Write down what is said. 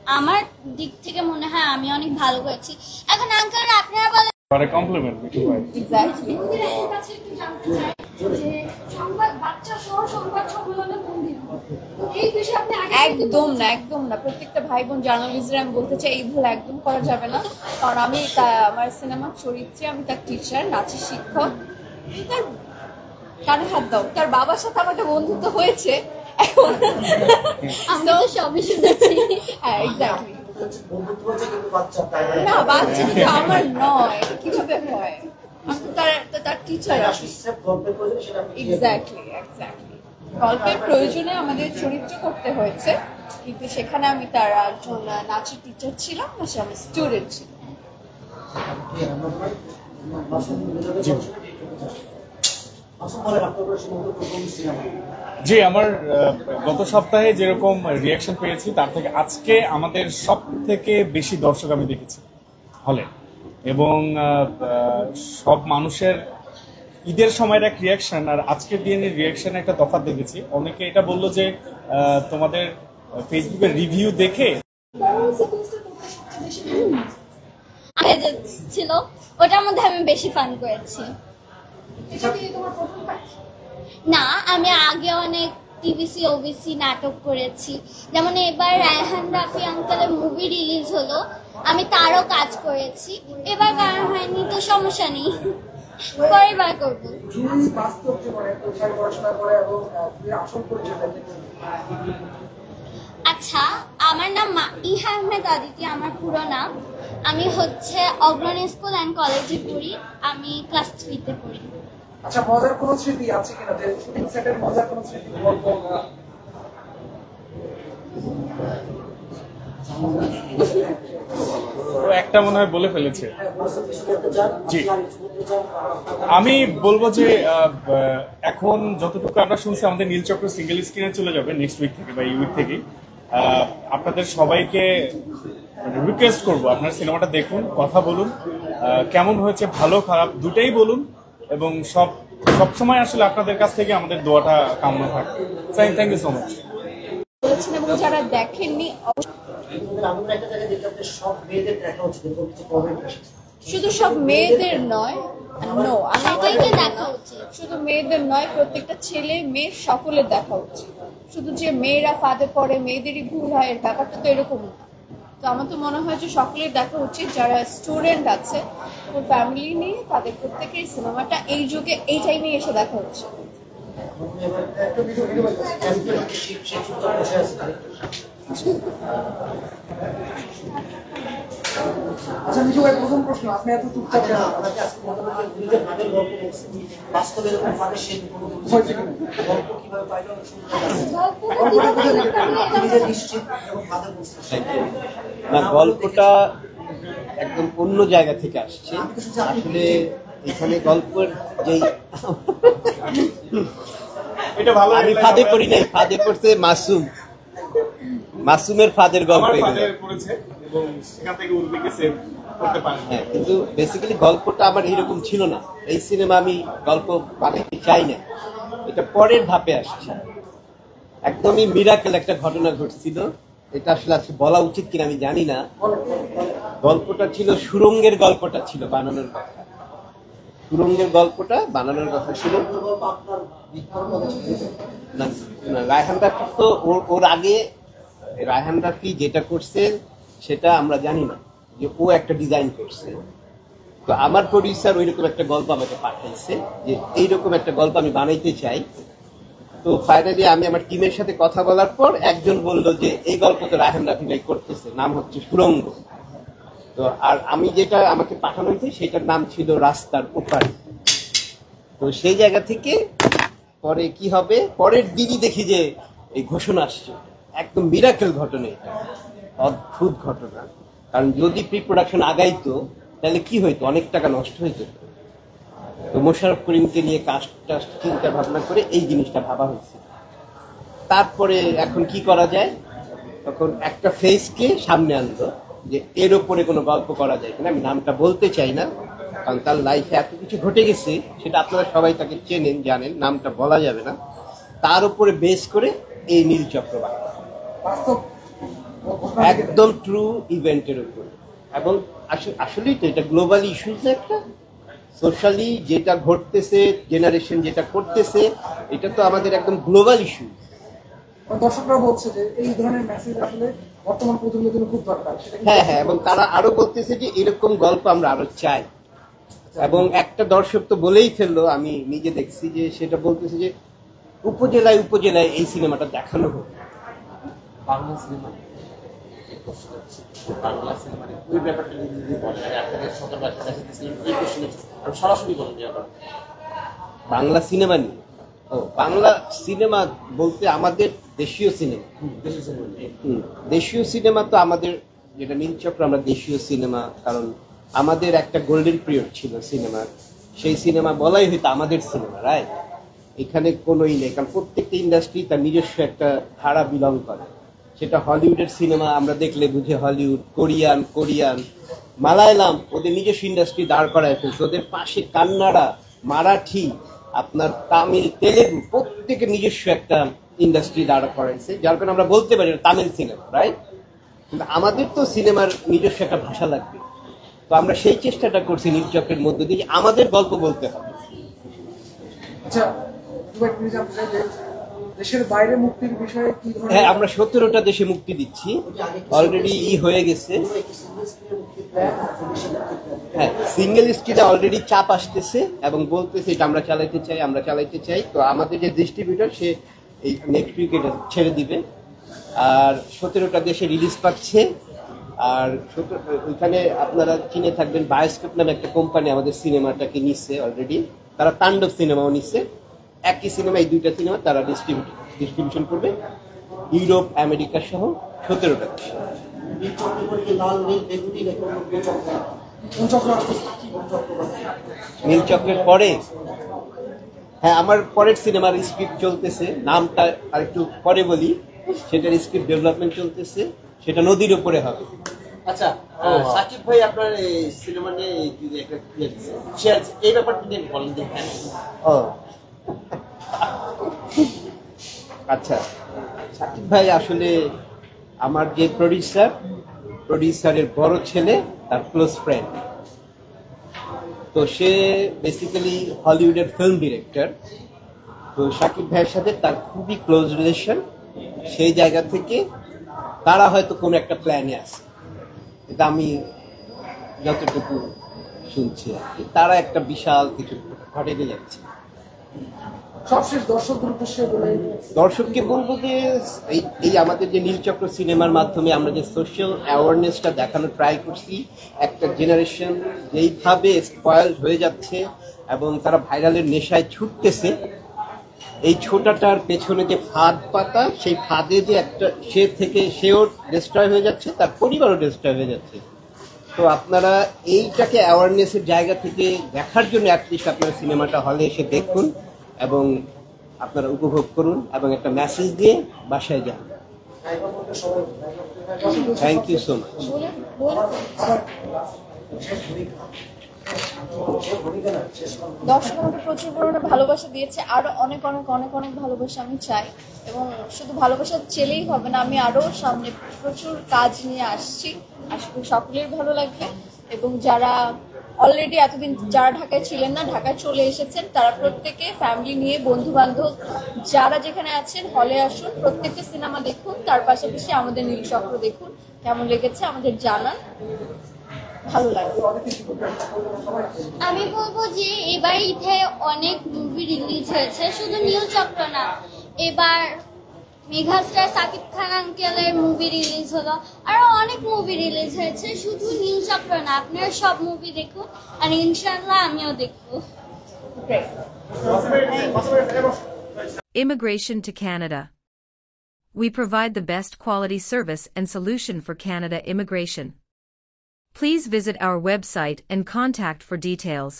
আমার দিক থেকে মনে হয় আমি অনেক ভালো করেছি। এখন আঙ্কেল আপনারা বলেন পরে কমপ্লিমেন্ট মিঠু ভাই। এক্স্যাক্টলি। কাছে একটু জানতে চাই যে সংবাদ বাচ্চা সহ সংবাদ সম্মেলনে কোন দিন এই বিষয়ে আপনি একদম না প্রত্যেকটা ভাই বোন জার্নালিস্টরা আমি বলতে চাই এই ভুল একদম করা যাবে না। কারণ আমি আমার সিনেমার চরিত্রে আমি তার টিচার, নাচের শিক্ষক। তার কানে হাত দাও, তার বাবার সাথে আমার একটা বন্ধুত্ব হয়েছে এখন। আমি তো সবই শুনেছি। হ্যাঁ এক্স্যাক্টলি। না বাচ্চা কিন্তু আমার নয়, কিভাবে হয়? আমি তো তার টিচার। এক্স্যাক্টলি। গল্পের প্রয়োজনে আমাদের চরিত্র করতে হয়েছে, কিন্তু সেখানে আমি তার একজন নাচের টিচার ছিলাম না, সে আমার স্টুডেন্ট ছিল। জি, আমার গত সপ্তাহে যেরকম রিয়াকশন পেয়েছি তার থেকে আজকে আমাদের সব থেকে বেশি দর্শক আমি দেখেছি হলে, এবং সব মানুষের ঈদের সময়ের এক রিয়াকশন আর আজকের দিনের রিয়াকশনে একটা তফাৎ দেখেছি। অনেকে এটা বললো যে তোমাদের ফেসবুকের রিভিউ দেখে ছিল ওটার মধ্যে আমি বেশি ফান করেছি। না, আমি আগে অনেক টিভিসি ওবিসি নাটক করেছি, যেমন এবার রায়হান রাফি আঙ্কেলের মুভি রিলিজ হলো, আমি তারও কাজ করেছি। এবার গান হয়নি তো সমস্যা নেই, পরের বার করবো। আচ্ছা, আমার নাম ইহা আহমেদ আদিতি, আমার পুরো নাম। আমি হচ্ছে অগ্রণী স্কুল অ্যান্ড কলেজে পড়ি, আমি ক্লাস 3-তে পড়ি। আচ্ছা, মজার কোনো স্মৃতি আছে কিনা, যে শুটিং সেটের মজার কোনো স্মৃতি গল্প? একটা মনে হয় বলে ফেলেছে। জি, আমি বলবো যে এখন যতটুকু আমরা শুনছি আমাদের নীলচক্র সিঙ্গেল স্ক্রিনে চলে যাবে নেক্সট উইক থেকে বা এই উইক থেকেই। আপনাদের সবাইকে রিকোয়েস্ট করবো আপনারা সিনেমাটা দেখুন, কথা বলুন, কেমন হয়েছে ভালো খারাপ দুটাই বলুন, এবং সবসময় আসলে আপনাদের কাছ থেকে আমাদের দোয়াটা কামনা থাকে। Thank you so much. এবং যারা দেখেননি শুধু সব মেয়েদের নয়, সবাইকে দেখা উচিত, শুধু মেয়েদের নয়, প্রত্যেকটা ছেলে মেয়ে সকলের দেখা উচিত। শুধু যে মেয়েরা ফাঁদে পড়ে মেয়েদেরই ভুল হয় এর ব্যাপারটা তো এরকম না। তো আমার তো মনে হয় যে সকলের দেখা উচিত, যারা স্টুডেন্ট আছে ফ্যামিলি নিয়ে তাদের প্রত্যেকের সিনেমাটা এই যুগে এই টাইমে এসে দেখা উচিত। আচ্ছা মিঠু ভাই, প্রথম প্রশ্ন, আপনি এত চুপচাপ কেন? না, গল্পটা একদম অন্য জায়গা থেকে আসছে আসলে। এখানে গল্পের যেই আমি ফাঁদে পড়ি নাই, ফাঁদে পড়ছে মাসুমের ফাঁদের গল্প। হ্যাঁ, কিন্তু বেসিক্যালি গল্পটা আমার এইরকম ছিল না। এই সিনেমা আমি গল্প বানাতে চাই না, এটা পরের ধাপে আসছে। একদমই মিরাকেল একটা ঘটনা ঘটছিল, এটা আসলে আজকে বলা উচিত কিনা আমি জানি না। গল্পটা ছিল সুরঙ্গের গল্পটা ছিল বানানোর কথা, সুরঙ্গের গল্পটা বানানোর কথা ছিল। না, রায়হান রাফি তো ওর আগে রায়হান রাফি যেটা করছে সেটা আমরা জানি না, যে ও একটা ডিজাইন করছে। তো আমার প্রডিউসার ওইরকম একটা গল্প আমাকে পাঠাইছে যে এইরকম একটা গল্প আমি বানাইতে চাই। তো ফাইনালি আমি আমার টিমের সাথে কথা বলার পর একজন বলল যে এই গল্প তো রায়হান রাফি ভাই করতেছে, নাম হচ্ছে সুরঙ্গ। তো আর আমি যেটা আমাকে পাঠানো হয়েছে সেটার নাম ছিল রাস্তার ওপারে। তো সেই জায়গা থেকে পরে কি হবে, পরের দিনই দেখি যে এই ঘোষণা আসছে। একদম মিরাকেল ঘটনা, এটা অদ্ভুত ঘটনা। কারণ যদি প্রি প্রোডাকশন আগাইতো তাহলে কি হইতো, অনেক টাকা নষ্ট হয়ে যেত। তো মোশাররফ করিমকে নিয়ে কাজটা চিন্তা ভাবনা করে এই জিনিসটা ভাবা হয়েছে। তারপরে এখন কি করা যায়, তখন একটা ফেসকে সামনে আনলো যে এর ওপরে কোনো গল্প করা যায় কিনা। আমি নামটা বলতে চাই না, কারণ তার লাইফে এত কিছু ঘটে গেছে, সেটা আপনারা সবাই তাকে চেনেন জানেন, নামটা বলা যাবে না। তার উপরে বেস করে এই নীলচক্র বাংলা। একদম ট্রু ইভেন্টের উপর। এবং আসলেই তো এটা গ্লোবাল ইস্যুজ একটা, সোশ্যালি যেটা ঘটতেছে, জেনারেশন যেটা করতেছে, এটা তো আমাদের একদম গ্লোবাল ইস্যু। দর্শকরা বলছে যে এই ধরনের মেসেজ আসলে বর্তমান প্রজন্মের জন্য খুব দরকার। হ্যাঁ, এবং তারা আরো বলতেছে যে এরকম গল্প আমরা আরো চাই। এবং একটা দর্শক তো বলেই ফেললো, আমি নিজে দেখছি, যে সেটা বলতেছে যে উপজেলায় উপজেলায় এই সিনেমাটা দেখানো হোক। বাংলা সিনেমা বাংলা সিনেমার ওই ব্যাপারটা যদি বলেন, আপনাদের সকাল বাচ্চা দেখাতেছিলেন এই কোশ্চেনে সরাসরি বলেন যে আবার বাংলা সিনেমা নিয়ে, বাংলা সিনেমা বলতে আমাদের দেশীয় সিনেমা। দেশীয় সিনেমা তো আমাদের, যেটা নীলচক্র, আমরা দেশীয় সিনেমা, কারণ আমাদের একটা গোল্ডেন পিরিয়ড ছিল সিনেমার, সেই সিনেমা বলাই হয়তো আমাদের সিনেমা, রাইট? এখানে কোনোই নেই, কারণ প্রত্যেকটা ইন্ডাস্ট্রি তার নিজস্ব একটা ধারা বিলং করে। সেটা হলিউডের সিনেমা আমরা দেখলে বুঝে হলিউড, কোরিয়ান, মালায়ালাম, ওদের নিজস্ব ইন্ডাস্ট্রি দাঁড় করায় ফেলছে। ওদের পাশে কান্নাড়া, মারাঠি, আপনার তামিল, তেলেগু, প্রত্যেকের নিজস্ব একটা ইন্ডাস্ট্রি দাঁড় করাইছে, যার কারণে আমরা বলতে পারি তামিল সিনেমা, রাইট? কিন্তু আমাদের তো সিনেমার নিজস্ব একটা ভাষা লাগবে। তো আমরা সেই চেষ্টাটা করছি নীলচক্রের মধ্য দিয়ে, আমাদের গল্প বলতে হবে। আচ্ছা, দেশের বাইরে মুক্তির বিষয়ে কি ধরনের? হ্যাঁ, আমরা 17টা দেশে মুক্তি দিচ্ছি, অলরেডি হয়ে গেছে। হ্যাঁ, সিঙ্গেল স্ক্রিনে অলরেডি চাপ আসতেছে এবং বলতেছে এটা আমরা চালাইতে চাই। তো আমাদের যে ডিস্ট্রিবিউটর, সে এই নেক্সট উইক এটা ছেড়ে দিবে। আর 17টা দেশে রিলিজ পাচ্ছে। আর ওইখানে আপনারা চিনে থাকবেন, বায়োস্কোপ নামে একটা কোম্পানি আমাদের সিনেমাটাকে নিচ্ছে অলরেডি, তারা তাণ্ডব সিনেমাও নিচ্ছে। একই সিনেমা, এই দুইটা সিনেমা তারা ডিস্ট্রিবিউশন করবে ইউরোপ, আমেরিকা সহ 17টা দেশে। নীলচক্রের পরে, হ্যাঁ, আমার পরের সিনেমার স্ক্রিপ্ট চলতেছে, নামটা আর একটু পরে বলি। সেটার স্ক্রিপ্ট ডেভেলপমেন্ট চলতেছে, সেটা নদীর উপরে হবে। আচ্ছা, সাকিব ভাই আপনার এই সিনেমা নিয়ে যদি একটা শেয়ার, এই ব্যাপারটা নিয়ে বলেন যে হ্যাঁ। আচ্ছা, সাকিব ভাই আসলে আমার যে প্রডিউসারের বড় ছেলে, তার ক্লোজ ফ্রেন্ড। তো সে বেসিক্যালি হলিউডের ফিল্ম ডিরেক্টর। তো সাকিব ভাইয়ের সাথে তার খুবই ক্লোজ রিলেশন। সেই জায়গা থেকে তারা হয়তো কোনো একটা প্ল্যানে আছে, এটা আমি যতটুকু শুনছি আর কি। তারা একটা বিশাল কিছু ঘটাতে যাচ্ছে। সবশেষ দর্শকদের উদ্দেশ্যে বলে, দর্শককে বলবো যে এই আমাদের যে নীলচক্র সিনেমার মাধ্যমে আমরা যে সোশ্যাল অ্যাওয়ারনেসটা দেখানো ট্রাই করছি, একটা জেনারেশন যেইভাবে স্পয়েলড হয়ে যাচ্ছে এবং তারা ভাইরালের নেশায় ছুটতেছে, এই ছোটাটার পেছনে যে ফাঁদ পাতা, সেই ফাঁদে যে একটা সেও ডিস্ট্রয় হয়ে যাচ্ছে, তার পরিবারও ডিস্ট্রয় হয়ে যাচ্ছে। তো আপনারা এইটাকে অ্যাওয়ারনেসের জায়গা থেকে দেখার জন্য অ্যাটলিস্ট আপনারা সিনেমাটা হলে এসে দেখুন এবং আপনারা উপভোগ করুন এবং একটা মেসেজ দিয়ে বাসায় যান। Thank you so much. দর্শক আমাকে প্রচুর পরিমাণে ভালোবাসা দিয়েছে, আরো অনেক অনেক অনেক অনেক ভালোবাসা আমি চাই। এবং শুধু ভালোবাসা চেলেই হবে না, আমি আরো সামনে প্রচুর কাজ নিয়ে আসছি, আশা করি সকলের ভালো লাগবে। এবং যারা অলরেডি এতদিন যারা ঢাকায় ছিলেন না, ঢাকায় চলে এসেছেন, তারা প্রত্যেকে ফ্যামিলি নিয়ে, বন্ধু বান্ধব যারা যেখানে আছেন, হলে আসুন, প্রত্যেকটা সিনেমা দেখুন। তার পাশাপাশি আমাদের নীলচক্র দেখুন, কেমন লেগেছে আমাদের জানান, ভালো লাগবে। আমি বলবো যে এবার ঈদে অনেক মুভি রিলিজ হয়েছে, শুধু নীলচক্র না, এবার মেগাস্টার সাকিব খান আঙ্কেলের মুভি রিলিজ হলো, আরো অনেক মুভি রিলিজ হয়েছে, শুধু নীলচক্র না। আপনারা সব মুভি দেখুন, আর ইনশাআল্লাহ আমিও দেখবো। Immigration to Canada. We provide the best quality service and solution for Canada immigration. Please visit our website and contact for details.